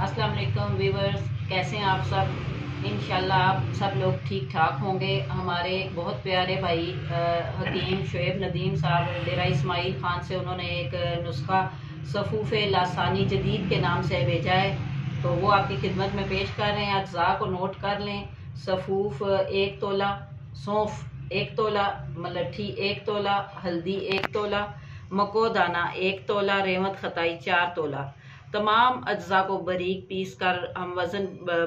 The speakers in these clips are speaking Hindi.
अस्सलाम वालेकुम व्यूवर्स, कैसे हैं आप सब। इंशाल्लाह आप सब लोग ठीक ठाक होंगे। हमारे बहुत प्यारे भाई हकीम शुएब नदीम साहब डेरा इस्माइल ख़ान से उन्होंने एक नुस्खा सफ़ूफ़ लासानी जदीद के नाम से भेजा है, तो वो आपकी खिदमत में पेश कर रहे हैं। अज्जा को नोट कर लें। सफ़ूफ़ 1 तोला, सौंफ 1 तोला, मलट्ठी 1 तोला, हल्दी 1 तोला, मको दाना 1 तोला, रेवत खताई 4 तोला। तमाम अज्जा को बारीक पीस कर हम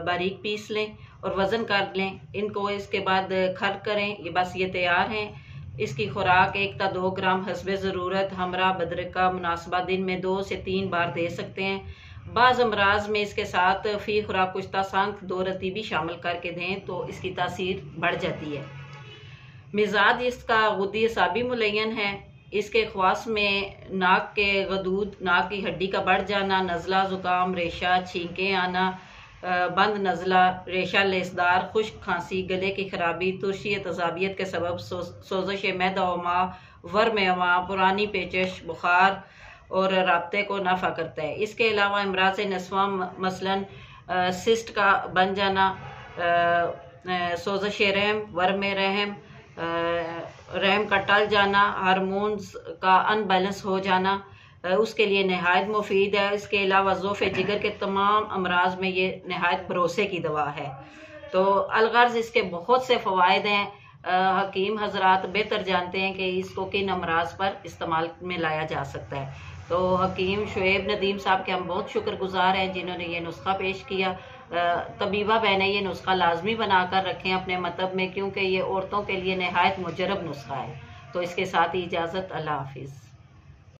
बारीक पीस लें और वज़न कर लें इनको। इसके बाद खल करें। ये बस ये तैयार हैं। इसकी खुराक 1 ता 2 ग्राम हस्बे ज़रूरत हमरा बदरक का मुनासबा दिन में 2 से 3 बार दे सकते हैं। बाज़ अमराज में इसके साथ फ़ी खुराक कुश्ता सांख 2 रत्ती भी शामिल करके दें तो इसकी तासीर बढ़ जाती है। मिजाज इसका गुद्दी असाबी मुलय्यन है। इसके ख्वास में नाक के गदूद, नाक की हड्डी का बढ़ जाना, नज़ला, ज़ुकाम, रेशा, छींकें आना, बंद नज़ला, रेशा लेसदार, खुश्क खांसी, गले की खराबी, तुर्शी तजाबियत के सबब सोजश मैदा वमा, वर्म वमा, पुरानी पेचश, बुखार और राब्ते को नफ़ा करता है। इसके अलावा इमराज नस्वा मसलन सिस्ट का बन जाना, सोजश रहम, वर्म रहम, रहम का टल जाना, हार्मोन्स का अनबैलेंस हो जाना, उसके लिए नहायत मुफीद है। इसके अलावा ज़ोफ़े जिगर के तमाम अमराज में ये नहायत भरोसे की दवा है। तो अलगर्ज इसके बहुत से फ़वाइद हैं। हकीम हजरात बेहतर जानते हैं कि इसको किन अमराज पर इस्तेमाल में लाया जा सकता है। तो हकीम शुएब नदीम साहब के हम बहुत शुक्रगुजार हैं जिन्होंने ये नुस्खा पेश किया। तबीबा बहनें ये नुस्खा लाजमी बनाकर रखें अपने मतब में, क्योंकि ये औरतों के लिए नहायत मुजरब नुस्खा है। तो इसके साथ ही इजाज़त, अल्लाह हाफिज़।